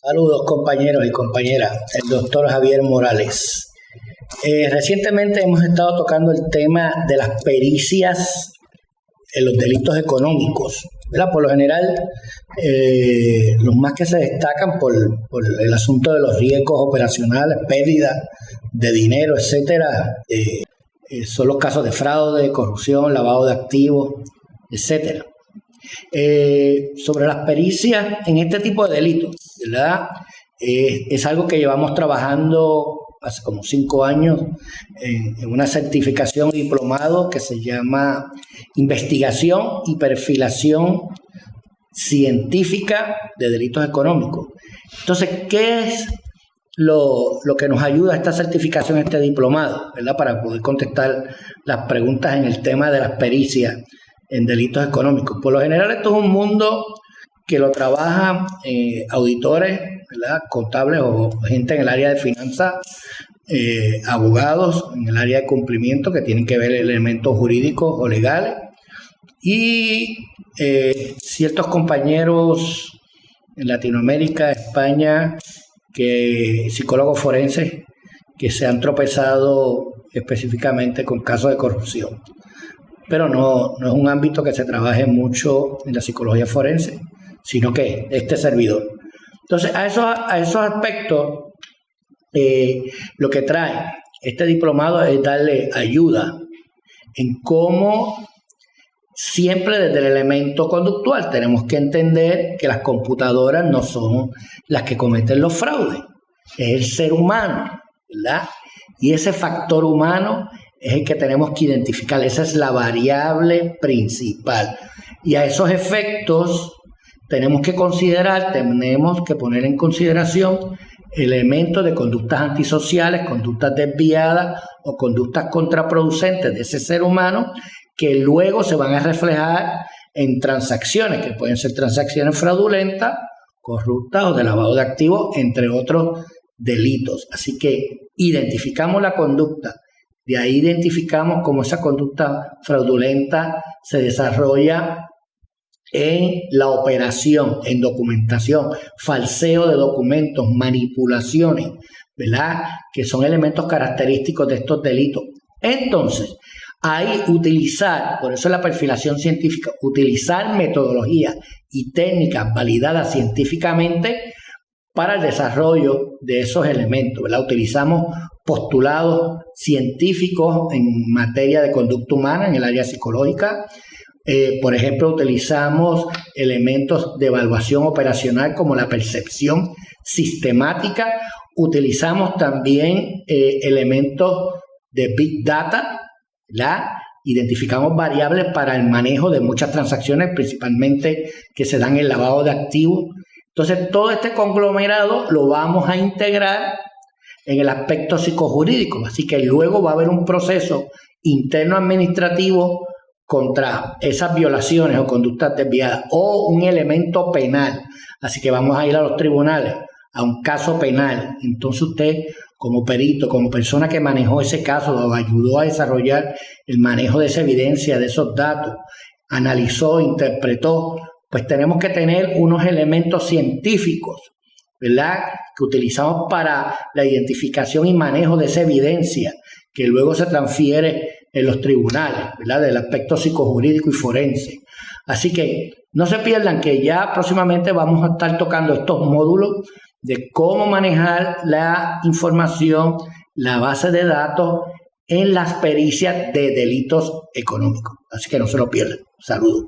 Saludos compañeros y compañeras, el doctor Javier Morales. Recientemente hemos estado tocando el tema de las pericias en los delitos económicos, ¿verdad? Por lo general, los más que se destacan por el asunto de los riesgos operacionales, pérdida de dinero, etcétera, son los casos de fraude, corrupción, lavado de activos, etcétera. Sobre las pericias en este tipo de delitos, ¿verdad? Es algo que llevamos trabajando hace como 5 años en una certificación diplomado que se llama Investigación y Perfilación Científica de Delitos Económicos. Entonces, ¿qué es lo que nos ayuda a esta certificación, este diplomado, ¿verdad? Para poder contestar las preguntas en el tema de las pericias en delitos económicos. Por lo general, esto es un mundo que lo trabajan auditores, ¿verdad? Contables o gente en el área de finanzas, abogados en el área de cumplimiento que tienen que ver elementos jurídicos o legales, y ciertos compañeros en Latinoamérica, España, psicólogos forenses que se han tropezado específicamente con casos de corrupción. Pero no es un ámbito que se trabaje mucho en la psicología forense, sino que este servidor. Entonces, a esos aspectos, lo que trae este diplomado es darle ayuda en cómo siempre desde el elemento conductual tenemos que entender que las computadoras no son las que cometen los fraudes, es el ser humano, ¿verdad? Y ese factor humano es el que tenemos que identificar, esa es la variable principal. Y a esos efectos tenemos que poner en consideración elementos de conductas antisociales, conductas desviadas o conductas contraproducentes de ese ser humano que luego se van a reflejar en transacciones, que pueden ser transacciones fraudulentas, corruptas o de lavado de activos, entre otros delitos. Así que identificamos la conducta. De ahí identificamos cómo esa conducta fraudulenta se desarrolla en la operación, en documentación, falseo de documentos, manipulaciones, ¿verdad? Que son elementos característicos de estos delitos. Entonces, ahí por eso la perfilación científica, utilizar metodologías y técnicas validadas científicamente para el desarrollo de esos elementos, ¿verdad? Utilizamos postulados científicos en materia de conducta humana en el área psicológica. Por ejemplo, utilizamos elementos de evaluación operacional como la percepción sistemática. Utilizamos también elementos de Big Data, ¿verdad? Identificamos variables para el manejo de muchas transacciones, principalmente que se dan en lavado de activos. Entonces, todo este conglomerado lo vamos a integrar en el aspecto psicojurídico. Así que luego va a haber un proceso interno administrativo contra esas violaciones o conductas desviadas o un elemento penal. Así que vamos a ir a los tribunales, a un caso penal. Entonces usted, como perito, como persona que manejó ese caso o ayudó a desarrollar el manejo de esa evidencia, de esos datos, analizó, interpretó, pues tenemos que tener unos elementos científicos, ¿verdad?, que utilizamos para la identificación y manejo de esa evidencia, que luego se transfiere en los tribunales, ¿verdad?, del aspecto psicojurídico y forense. Así que no se pierdan que ya próximamente vamos a estar tocando estos módulos de cómo manejar la información, la base de datos en las pericias de delitos económicos. Así que no se lo pierdan. Saludos.